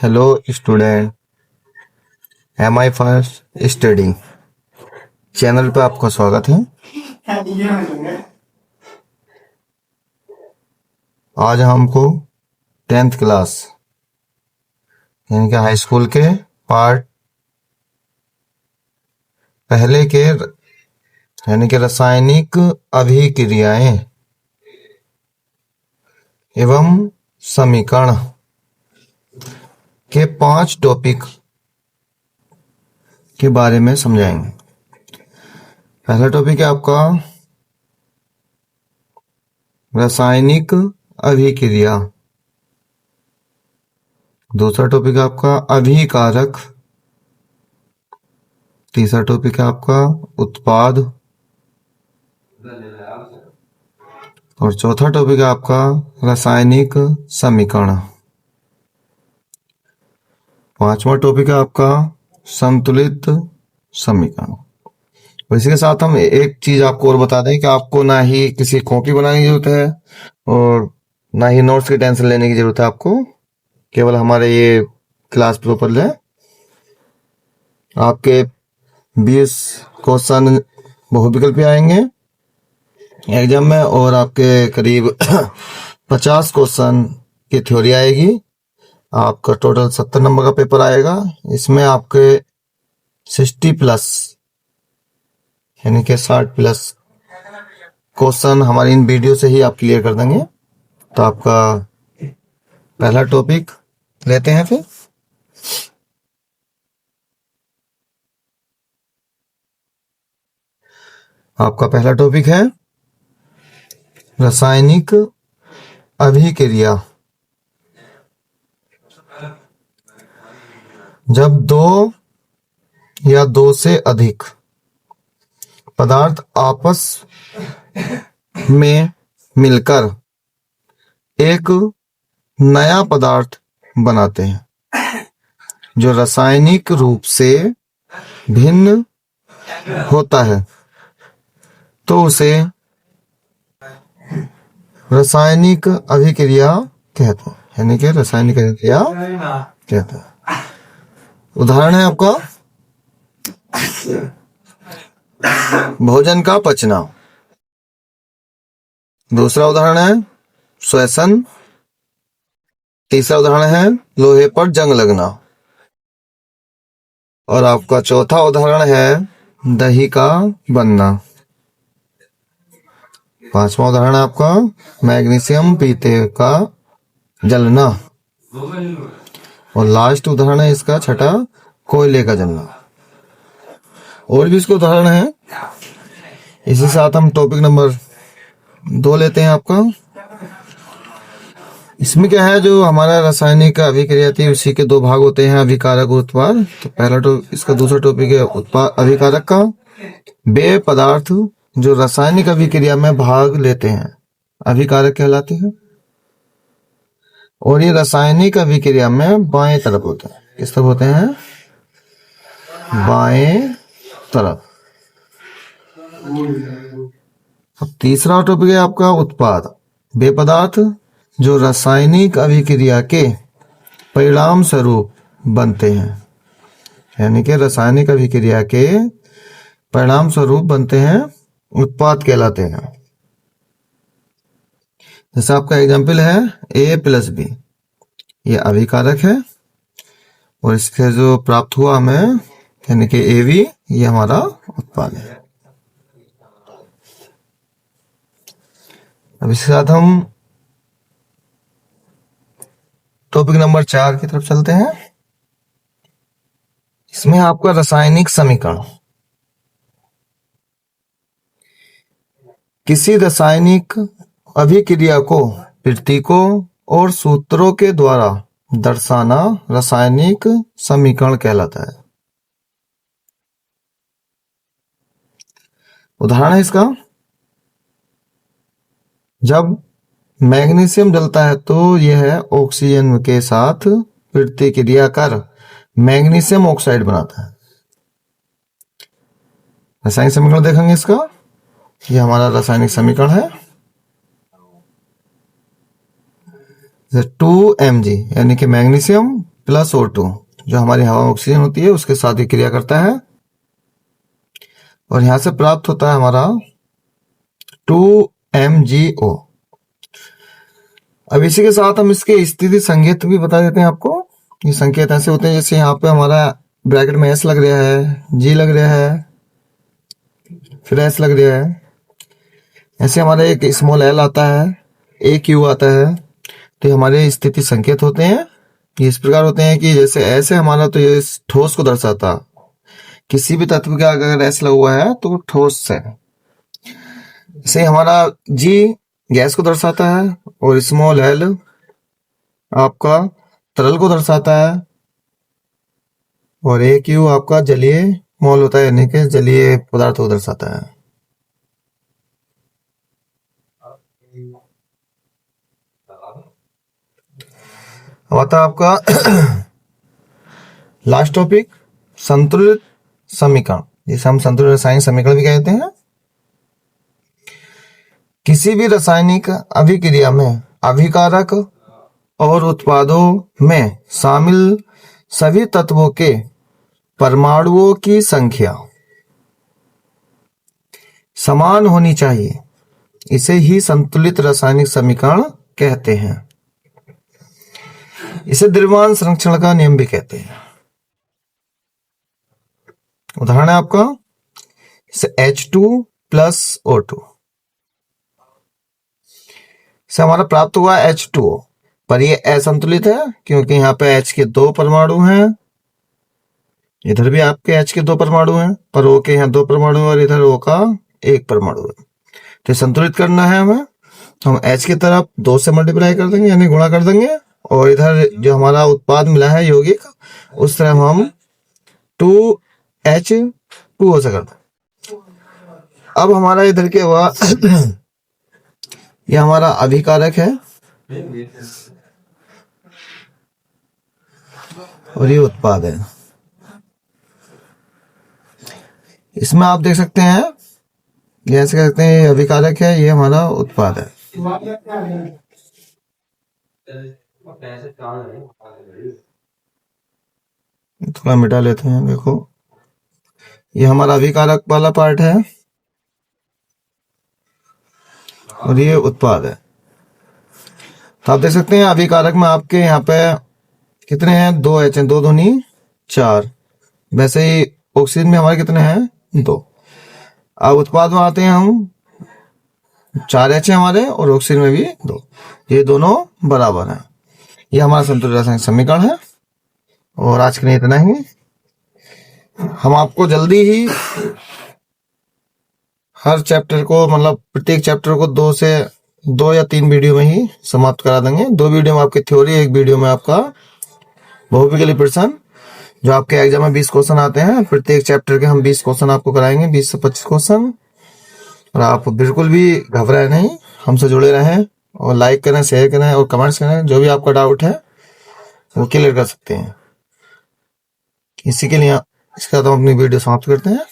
Hello student, M आई first study channel पे आपका स्वागत है। आज हमको 10th क्लास यानी कि हाई स्कूल के पार्ट पहले के यानी कि रासायनिक अभिक्रियाएं एवं समीकरण के 5 टॉपिक के बारे में समझाएंगे। पहला टॉपिक है आपका रासायनिक अभिक्रिया, दूसरा टॉपिक है आपका अभिकारक, तीसरा टॉपिक है आपका उत्पाद और चौथा टॉपिक है आपका रासायनिक समीकरण। पांचवा टॉपिक है आपका संतुलित समीकरण। और इसी के साथ हम एक चीज आपको और बता दें कि आपको ना ही किसी कॉपी बनाने की जरूरत है और ना ही नोट्स की टेंशन लेने की जरूरत है। आपको केवल हमारे ये क्लास प्रॉपर ले आपके 20 क्वेश्चन बहुविकल्पी आएंगे एग्जाम में और आपके करीब 50 क्वेश्चन की थ्योरी आएगी। आपका टोटल 70 नंबर का पेपर आएगा। इसमें आपके 60+ यानी कि 60+ क्वेश्चन हमारी इन वीडियो से ही आप क्लियर कर देंगे। तो आपका पहला टॉपिक लेते हैं। फिर आपका पहला टॉपिक है रासायनिक अभिक्रिया। जब दो या दो से अधिक पदार्थ आपस में मिलकर एक नया पदार्थ बनाते हैं जो रासायनिक रूप से भिन्न होता है, तो उसे रासायनिक अभिक्रिया कहते हैं। यानी कि रासायनिक अभिक्रिया कहते हैं। उदाहरण है आपका भोजन का पचना, दूसरा उदाहरण है श्वसन, तीसरा उदाहरण है लोहे पर जंग लगना और आपका चौथा उदाहरण है दही का बनना। पांचवा उदाहरण है आपका मैग्नीशियम पीते का जलना और लास्ट उदाहरण है इसका छठा कोयले का जलना। और भी इसके उदाहरण है। इसी साथ हम टॉपिक नंबर 2 लेते हैं। आपका इसमें क्या है, जो हमारा रासायनिक अभिक्रिया थी उसी के 2 भाग होते हैं, अभिकारक और उत्पाद। तो पहला इसका दूसरा टॉपिक है उत्पाद अभिकारक का। वे पदार्थ जो रासायनिक अभिक्रिया में भाग लेते हैं अभिकारक कहलाते हैं और ये रासायनिक अभिक्रिया में बाएं तरफ होते हैं। किस तरफ होते हैं? बाएं तरफ। अब तीसरा टॉपिक है आपका उत्पाद। वे पदार्थ जो रासायनिक अभिक्रिया के परिणाम स्वरूप बनते हैं, यानी कि रासायनिक अभिक्रिया के परिणाम स्वरूप बनते हैं, उत्पाद कहलाते हैं। जैसे आपका एग्जाम्पल है A+B, ये अभिकारक है और इसके जो प्राप्त हुआ हमें यानी कि AB, ये हमारा उत्पाद है। अब इसके साथ हम टॉपिक नंबर 4 की तरफ चलते हैं। इसमें आपका रासायनिक समीकरण। किसी रासायनिक अभिक्रिया को प्रतीकों और सूत्रों के द्वारा दर्शाना रासायनिक समीकरण कहलाता है। उदाहरण है इसका, जब मैग्नीशियम जलता है तो यह ऑक्सीजन के साथ प्रतिक्रिया कर मैग्नीशियम ऑक्साइड बनाता है। रासायनिक समीकरण देखेंगे इसका। ये हमारा रासायनिक समीकरण है। 2 Mg यानी कि मैग्नीशियम प्लस O2, जो हमारी हवा में ऑक्सीजन होती है उसके साथ ही क्रिया करता है और यहां से प्राप्त होता है हमारा 2MgO। अब इसी के साथ हम इसके स्थिति संकेत भी बता देते हैं आपको। ये संकेत ऐसे होते हैं जैसे यहाँ पे हमारा ब्रैकेट में S लग रहा है, G लग रहा है, फिर S लग रहा है, ऐसे हमारे एक स्मॉल l आता है, AQ आता है। तो ये हमारे स्थिति संकेत होते हैं। ये इस प्रकार होते हैं कि जैसे ऐसे हमारा तो ये ठोस को दर्शाता, किसी भी तत्व का अगर S लगा हुआ है तो ठोस है। इसे हमारा G गैस को दर्शाता है और स्मॉल l आपका तरल को दर्शाता है और AQ आपका जलीय मॉल होता है, यानी कि जलीय पदार्थ को दर्शाता है। अब आता है आपका लास्ट टॉपिक, संतुलित समीकरण, जिसे हम संतुलित रासायनिक समीकरण भी कहते हैं। किसी भी रासायनिक अभिक्रिया में अभिकारक और उत्पादों में शामिल सभी तत्वों के परमाणुओं की संख्या समान होनी चाहिए, इसे ही संतुलित रासायनिक समीकरण कहते हैं। इसे द्रव्यमान संरक्षण का नियम भी कहते हैं। उदाहरण है आपका H2 प्लस O2, से हमारा प्राप्त हुआ H2O, पर ये असंतुलित है क्योंकि यहाँ पे H के 2 परमाणु हैं, इधर भी आपके H के 2 परमाणु हैं, पर O के यहाँ 2 परमाणु और इधर O का 1 परमाणु है। तो संतुलित करना है हमें, हम H की तरफ 2 से मल्टीप्लाई कर देंगे यानी गुणा कर देंगे, और इधर जो हमारा उत्पाद मिला है यौगिक उस तरह हम 2H2O से कर दें। अब हमारा इधर क्या हुआ ये हमारा अभिकारक है और ये उत्पाद है। इसमें आप देख सकते हैं ये ऐसे कहते हैं, ये अभिकारक है, ये हमारा उत्पाद है। थोड़ा मिटा लेते हैं, देखो ये हमारा अभिकारक वाला पार्ट है और ये उत्पाद है। तो आप देख सकते हैं अभिकारक में आपके यहाँ पे कितने हैं, 2H हैं, 2 दूनी 4। वैसे ही ऑक्सीजन में हमारे कितने हैं, 2। अब उत्पाद में आते हैं हम, 4H है हमारे और ऑक्सीजन में भी 2, ये दोनों बराबर हैं। ये हमारा संतुलित रासायनिक समीकरण है। और आज के लिए इतना ही। हम आपको जल्दी ही हर चैप्टर को, मतलब प्रत्येक चैप्टर को 2 या 3 वीडियो में ही समाप्त करा देंगे। 2 वीडियो में आपकी थ्योरी, 1 वीडियो में आपका बहुविकल्पीय प्रश्न, जो आपके एग्जाम में 20 क्वेश्चन आते हैं। प्रत्येक चैप्टर के हम 20 क्वेश्चन आपको कराएंगे, 20 से 25 क्वेश्चन। और आप बिल्कुल भी घबराए नहीं, हमसे जुड़े रहें और लाइक करें, शेयर करें और कमेंट्स करें। जो भी आपका डाउट है वो क्लियर कर सकते हैं। इसी के लिए इसके बाद हम अपनी वीडियो समाप्त करते हैं।